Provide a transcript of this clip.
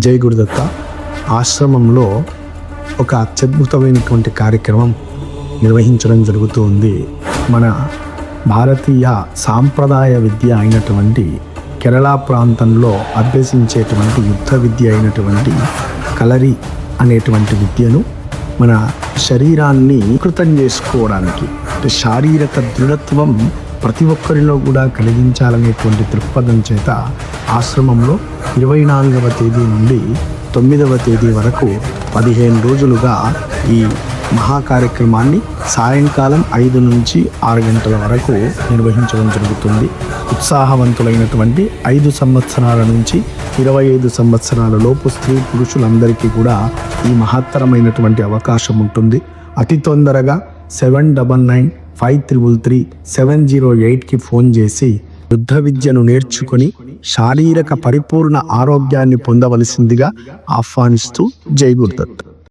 జై గురుదత్త ఆశ్రమంలో ఒక అత్యద్భుతమైనటువంటి కార్యక్రమం నిర్వహించడం జరుగుతూ ఉంది. మన భారతీయ సాంప్రదాయ విద్య అయినటువంటి కేరళ ప్రాంతంలో అభ్యసించేటువంటి యుద్ధ విద్య అయినటువంటి కలరి అనేటువంటి విద్యను మన శరీరాన్ని వికృతం చేసుకోవడానికి, శారీరక దృఢత్వం ప్రతి ఒక్కరిలో కూడా కలిగించాలనేటువంటి దృక్పథం చేత ఆశ్రమంలో 24వ తేదీ నుండి 9వ తేదీ వరకు 15 రోజులుగా ఈ మహా కార్యక్రమాన్ని సాయంకాలం 5 నుంచి 6 గంటల వరకు నిర్వహించడం జరుగుతుంది. ఉత్సాహవంతులైనటువంటి 5 సంవత్సరాల నుంచి 25 సంవత్సరాల లోపు స్త్రీ పురుషులందరికీ కూడా ఈ మహత్తరమైనటువంటి అవకాశం ఉంటుంది. అతి తొందరగా 7995333708కి ఫోన్ చేసి యుద్ధ విద్యను నేర్చుకొని శారీరక పరిపూర్ణ ఆరోగ్యాన్ని పొందవలసిందిగా ఆహ్వానిస్తూ జై గురుదత్.